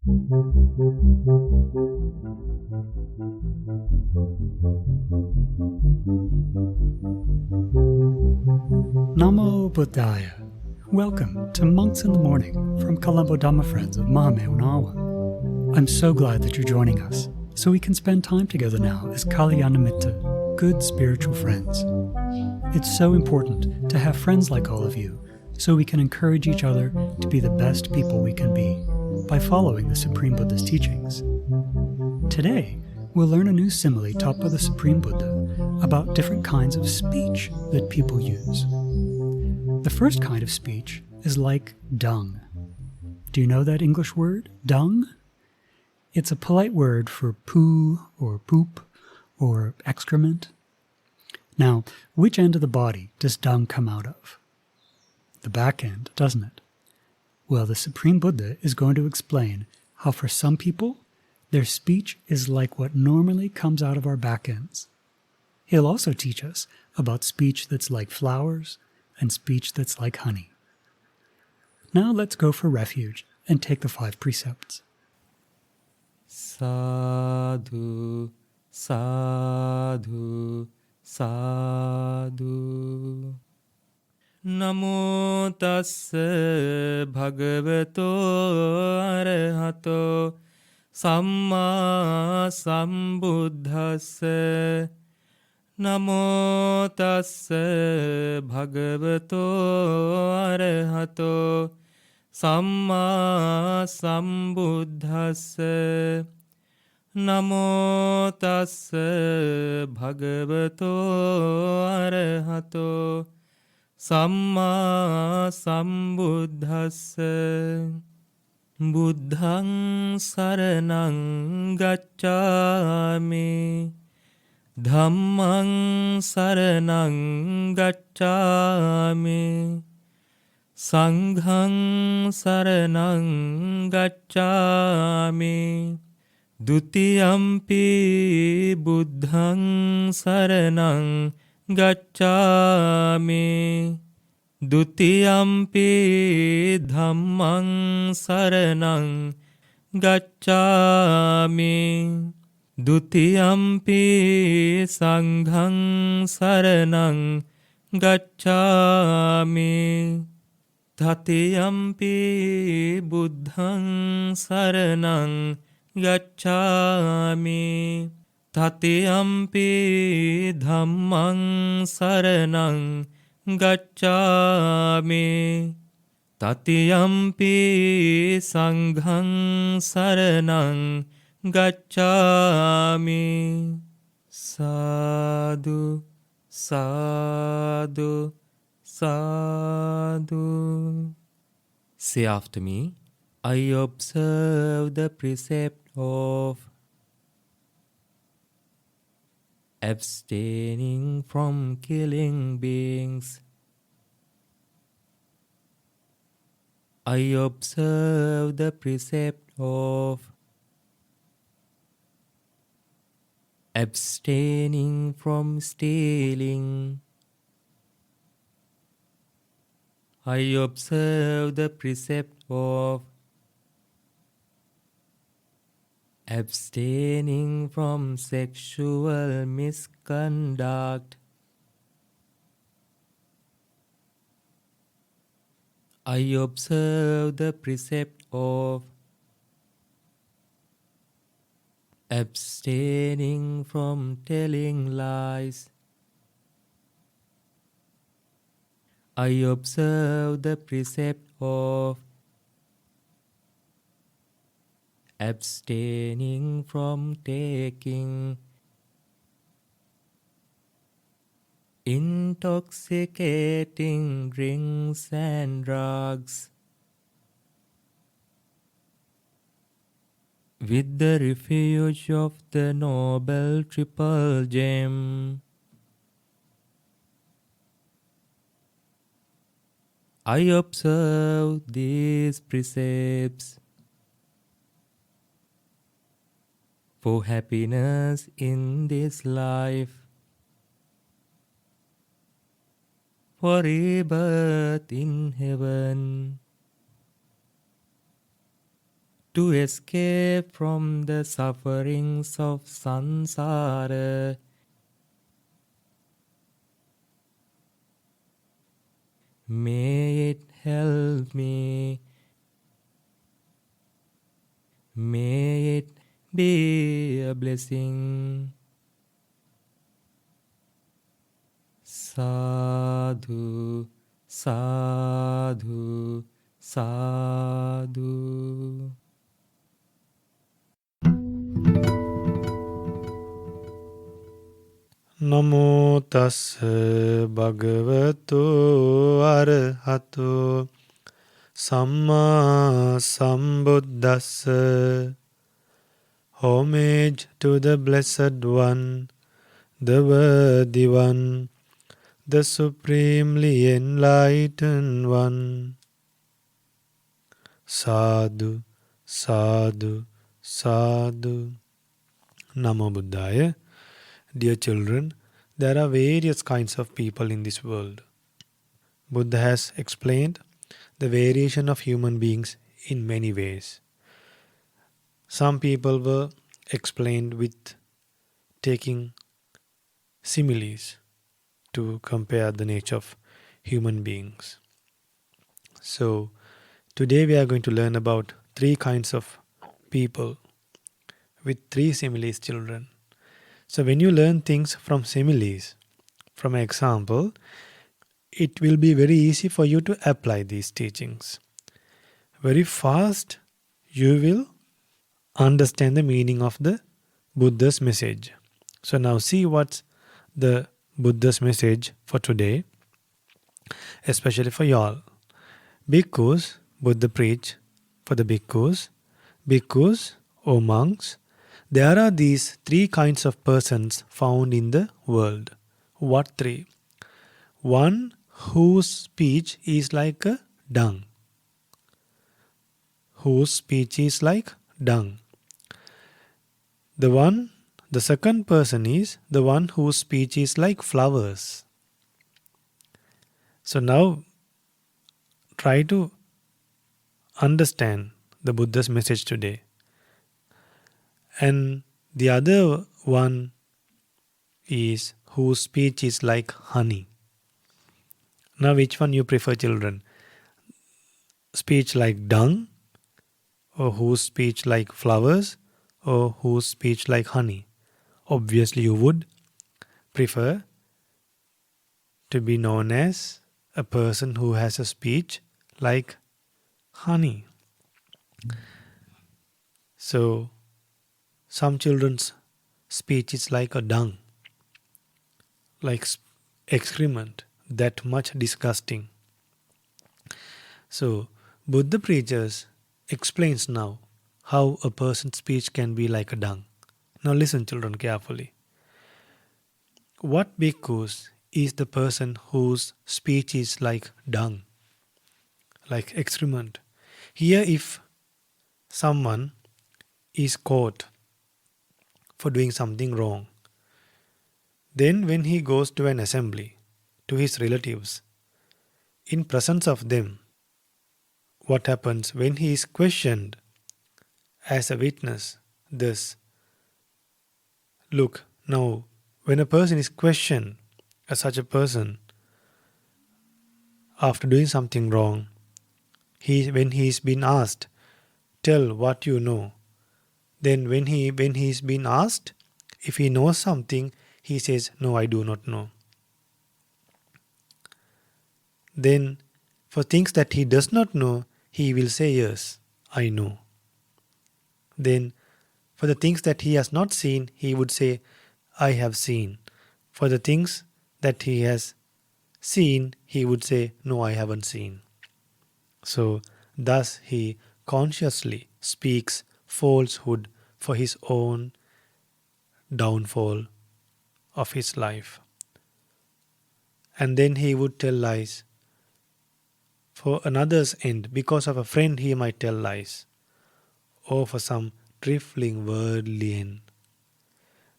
Namo Buddhaya. Welcome to Monks in the Morning from Colombo Dhamma Friends of Mahamevnawa. I'm so glad that you're joining us, so we can spend time together now as Kalyanamitta, good spiritual friends. It's so important to have friends like all of you, so we can encourage each other to be the best people we can be by following the Supreme Buddha's teachings. Today, we'll learn a new simile taught by the Supreme Buddha about different kinds of speech that people use. The first kind of speech is like dung. Do you know that English word, dung? It's a polite word for poo or poop or excrement. Now, which end of the body does dung come out of? The back end, doesn't it? Well, the Supreme Buddha is going to explain how for some people, their speech is like what normally comes out of our back ends. He'll also teach us about speech that's like flowers and speech that's like honey. Now let's go for refuge and take the 5 precepts. Sadhu, sadhu, sadhu. Namo tassa bhagavato arahato samma sambuddhassa. Namo tassa bhagavato arahato samma sambuddhassa. Namo tassa bhagavato arahato samma sambuddhassa. Buddhaṃ saranang gacchāmi. Dhammaṃ saranang gacchāmi. Sanghang saranang gacchāmi. Dutiyampi buddhaṃ saranang gacchāmi. Dutiyampi dhammaṃ saranang gacchāmi. Dutiyampi sanghang saranang gacchāmi. Tatiyampi buddhaṃ saranang gacchāmi. Tatiyampi dhammaṃ saranang gacchāmi. Tatiyampi sanghang saranang gacchāmi. Sadhu, sadhu, sadhu. Say after me. I observe the precept of abstaining from killing beings. I observe the precept of abstaining from stealing. I observe the precept of abstaining from sexual misconduct. I observe the precept of abstaining from telling lies. I observe the precept of abstaining from taking intoxicating drinks and drugs with the refuge of the Noble Triple Gem. I observe these precepts for happiness in this life, for rebirth in heaven, to escape from the sufferings of samsara. May it help me. May it be a blessing. Sadhu, sadhu, sadhu. Namo tassa bhagavato arahato samma sambuddhassa. Homage to the Blessed One, the Worthy One, the Supremely Enlightened One. Sadhu, sadhu, sadhu. Namo Buddhaya. Dear children, there are various kinds of people in this world. Buddha has explained the variation of human beings in many ways. Some people were explained with taking similes to compare the nature of human beings. So, today we are going to learn about three kinds of people with three similes, children. So when you learn things from similes, from an example, it will be very easy for you to apply these teachings. Very fast you will understand the meaning of the Buddha's message. So now see what's the Buddha's message for today, especially for y'all. Bhikkhus, Buddha preach for the bhikkhus. Bhikkhus, or monks, there are these three kinds of persons found in the world. What three? One whose speech is like a dung. Whose speech is like dung. The second person is the one whose speech is like flowers. So now try to understand the Buddha's message today. And the other one is whose speech is like honey. Now which one you prefer, children? Speech like dung, or whose speech like flowers, or whose speech like honey? Obviously you would prefer to be known as a person who has a speech like honey. So some children's speech is like a dung, like excrement, that much disgusting. So Buddha preachers explains now how a person's speech can be like a dung. Now listen, children, carefully. What bhikkhus is the person whose speech is like dung, like excrement? Here, if someone is caught for doing something wrong, then when he goes to an assembly, to his relatives, in presence of them, what happens when he is questioned as a witness? This, look, now when a person is questioned as such a person after doing something wrong, when he is being asked, tell what you know. Then when he is being asked if he knows something, he says, no, I do not know. Then for things that he does not know, he will say, yes, I know. Then for the things that he has not seen, he would say, I have seen. For the things that he has seen, he would say, no, I haven't seen. So thus he consciously speaks falsehood for his own downfall of his life. And then he would tell lies for another's end. Because of a friend he might tell lies, or for some trifling worldly end.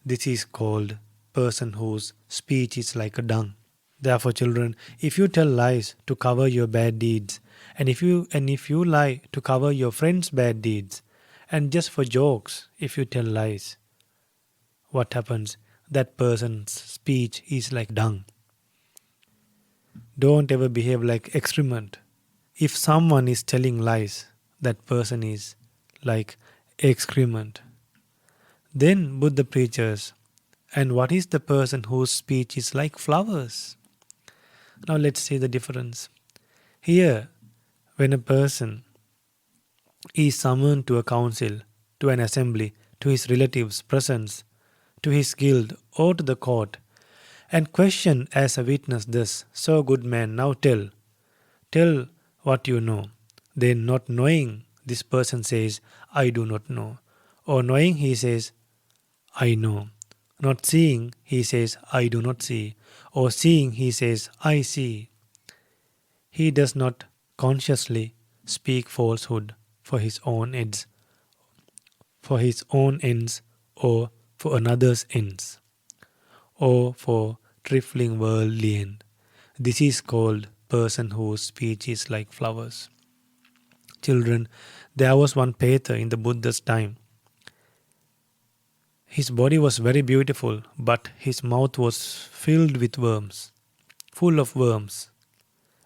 This is called person whose speech is like a dung. Therefore, children, if you tell lies to cover your bad deeds, and if you lie to cover your friend's bad deeds, And just for jokes, if you tell lies, what happens? That person's speech is like dung. Don't ever behave like excrement. If someone is telling lies, that person is like excrement. Then Buddha preaches, and what is the person whose speech is like flowers? Now let's see the difference. Here, when a person is summoned to a council, to an assembly, to his relatives' presence, to his guild, or to the court, and questioned as a witness thus, "So good man, now tell what you know." Then not knowing, this person says, "I do not know." Or knowing, he says, "I know." Not seeing, he says, "I do not see." Or seeing, he says, "I see." He does not consciously speak falsehood for his own ends, or for another's ends, or for trifling worldly end. This is called person whose speech is like flowers. Children, there was one Paritta in the Buddha's time. His body was very beautiful, but his mouth was filled with worms, full of worms.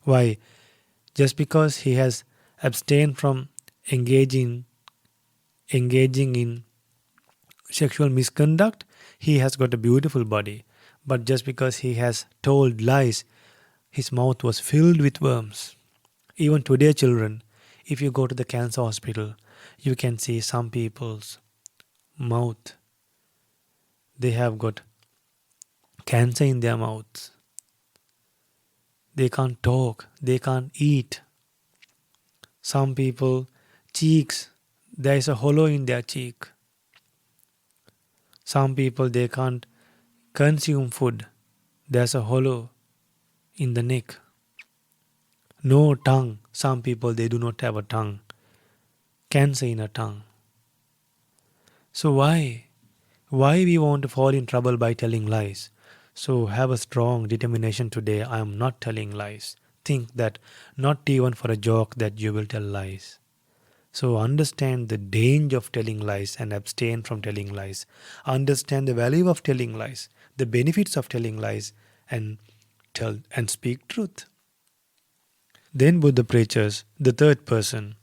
Why? Just because he has abstained from engaging in sexual misconduct, he has got a beautiful body. But just because he has told lies, his mouth was filled with worms. Even today, children, if you go to the cancer hospital, you can see some people's mouth. They have got cancer in their mouths. They can't talk, they can't eat. Some people, cheeks, there is a hollow in their cheek. Some people, they can't consume food. There's a hollow in the neck. No tongue. Some people, they do not have a tongue. Cancer in a tongue. So why? Why we want to fall in trouble by telling lies? So have a strong determination today. I am not telling lies. Think that not even for a joke that you will tell lies. So understand the danger of telling lies and abstain from telling lies. Understand the value of telling lies, the benefits of telling lies, and tell and speak truth. Then Buddha preaches the third person.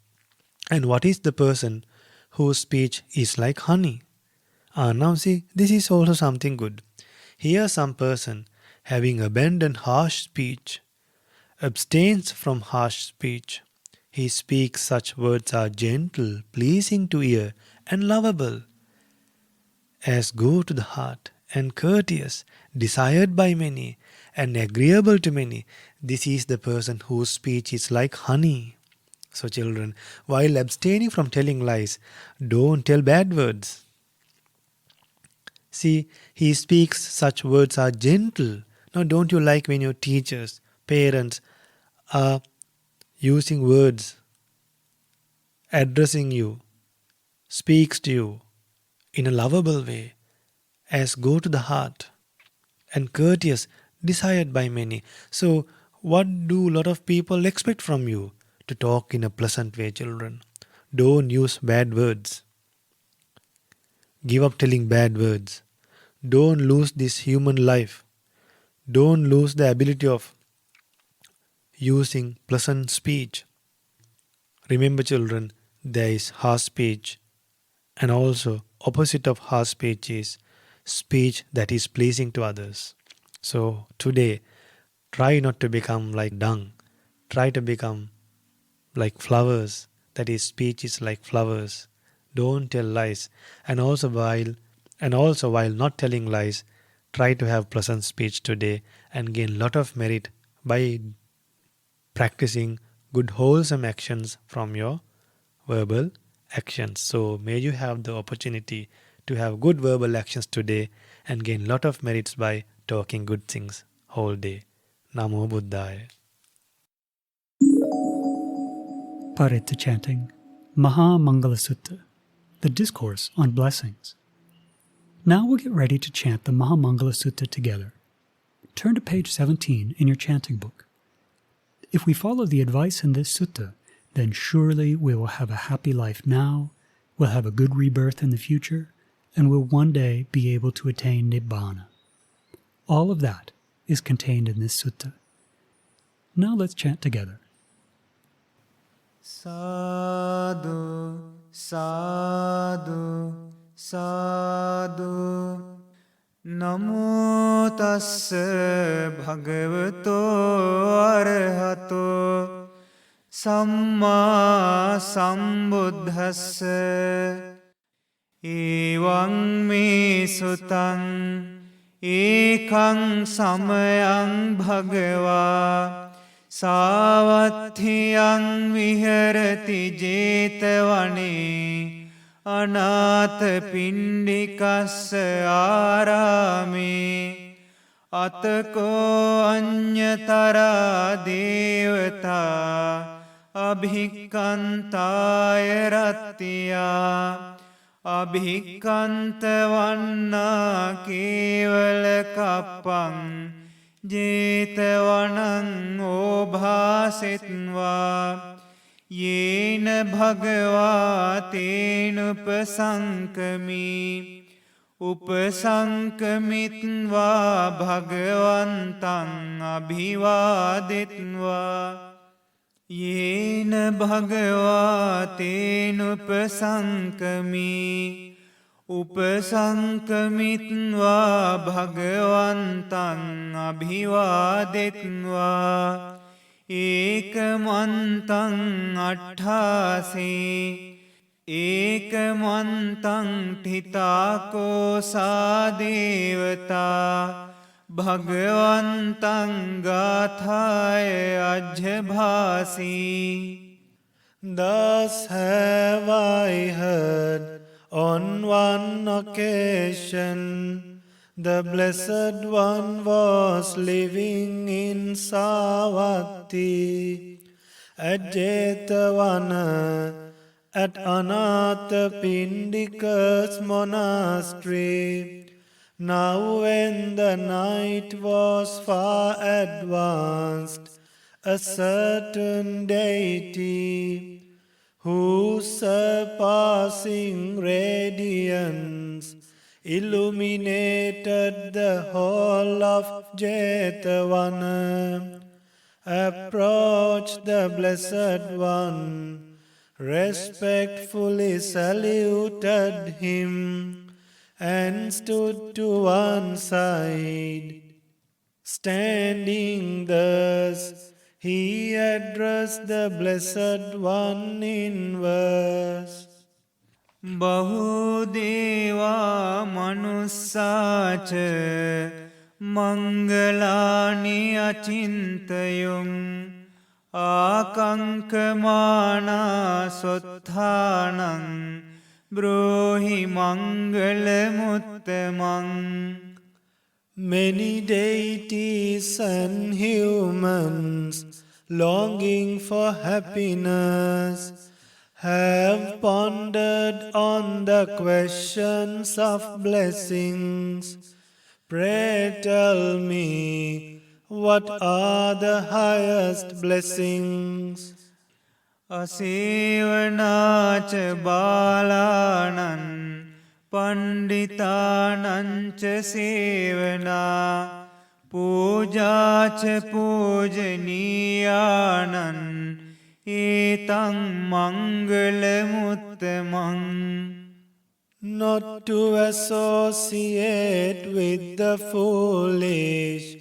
And what is the person whose speech is like honey? Now see, this is also something good. Here some person having abandoned harsh speech, abstains from harsh speech. He speaks such words are gentle, pleasing to ear, and lovable, as go to the heart, and courteous, desired by many, and agreeable to many. This is the person whose speech is like honey. So children, while abstaining from telling lies, don't tell bad words. See, he speaks such words are gentle. Now don't you like when your teachers, parents are using words, addressing you, speaks to you in a lovable way, as go to the heart, and courteous, desired by many. So what do a lot of people expect from you? To talk in a pleasant way, children. Don't use bad words. Give up telling bad words. Don't lose this human life. Don't lose the ability of using pleasant speech. Remember, children, there is harsh speech, and also opposite of harsh speech is speech that is pleasing to others. So today, try not to become like dung. Try to become like flowers. That is, speech is like flowers. Don't tell lies. And also while not telling lies, try to have pleasant speech today and gain lot of merit by practicing good wholesome actions from your verbal actions. So may you have the opportunity to have good verbal actions today and gain lot of merits by talking good things whole day. Namo Buddhaya. Paritta chanting, MahaMangala Sutta, the discourse on blessings. Now we'll get ready to chant the MahaMangala Sutta together. Turn to page 17 in your chanting book. If we follow the advice in this sutta, then surely we will have a happy life now will have a good rebirth in the future, and will one day be able to attain Nibbana. All of that is contained in this sutta. Now let's chant together. Sadhu, sadhu, sadhu. Namo tassa bhagavato arahato samma sambuddhassa. Evaṃ me sutaṃ ekaṃ samayaṃ bhagavā sāvatthiyaṃ viharati jetavane anātha pindikassa ārāme atako aññatara devata abhikkantāya rattiya abhikkantavanna kevala kappaṃ jetavanaṃ obhāsetva yena bhagavā tena upasankami upasankamitva bhagavantaṃ abhivāditva yena bhagavā tena upasankami upasankamitva bhagavantaṃ abhivāditva ekamantaṃ atthāse ekamantaṃ thitako sādevata bhagavantaṃ gāthāya ajjhabhāsi. Thus have I heard on one occasion the Blessed One was living in Savatthi at Jetavana at Anatha Pindika's monastery. Now when the night was far advanced, a certain deity, whose surpassing radiance illuminated the whole of Jetavana, approached the Blessed One, respectfully saluted him, and stood to one side. Standing thus, he addressed the Blessed One in verse. Bahudeva manussaca mangalani achintayum akankamana sotthanam brohi mangalamuttamam. Many deities and humans longing for happiness have pondered on the questions of blessings. Pray tell me, what are the highest blessings? Asevanacha balanan panditanancha sevana pujacha pujaniyanan etang mangalamuttamam. Not to associate with the foolish,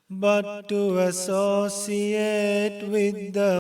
but to associate with the